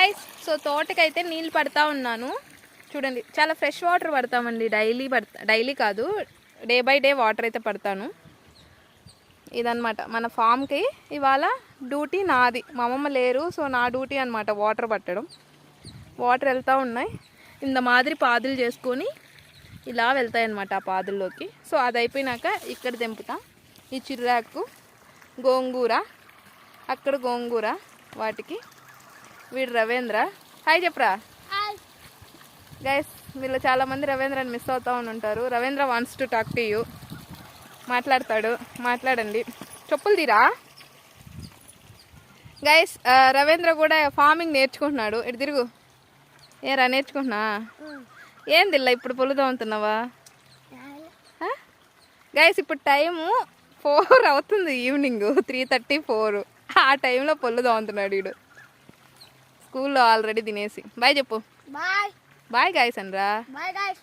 Guys, so తోటకైతే నీళ్ళు పడతా ఉన్నాను. చూడండి, చాలా ఫ్రెష్ వాటర్ పడతామండి. డైలీ కాదు, డే బై డే వాటర్ అయితే పడతాను. ఇదనమాట మన ఫామ్కి ఇవాళ డ్యూటీ నాది. మా అమ్మమ్మ లేరు, సో నా డ్యూటీ అనమాట వాటర్ పట్టడం. వాటర్ వెళ్తూ ఉన్నాయి. ఇంత మాదిరి పాదులు చేసుకొని ఇలా వెళ్తాయి అన్నమాట ఆ పాదుల్లోకి. సో అది అయిపోయినాక ఇక్కడ తెంపుతా. ఈ చిర్రాకు, గోంగూర, అక్కడ గోంగూర, వాటికి వీడు రవేంద్ర. హాయ్ చెప్పరా గైస్. వీళ్ళు చాలామంది రవేంద్రని మిస్ అవుతూ ఉంటారు. Ravendra wants to talk to you. మాట్లాడతాడు, మాట్లాడండి. చెప్పులు తీరా గైస్. రవేంద్ర కూడా ఫార్మింగ్ నేర్చుకుంటున్నాడు. ఇటు తిరుగు. ఏరా నేర్చుకుంటున్నా? ఏంది ఇలా ఇప్పుడు పొలు తోముతున్నావా గైస్? ఇప్పుడు టైము 4 అవుతుంది, ఈవినింగ్ 3:34. ఆ టైంలో పొల్లు తోముతున్నాడు వీడు. స్కూల్లో ఆల్రెడీ తినేసి. బాయ్ చెప్పు. బాయ్ బాయ్ గైస్ అనరా. Bye guys.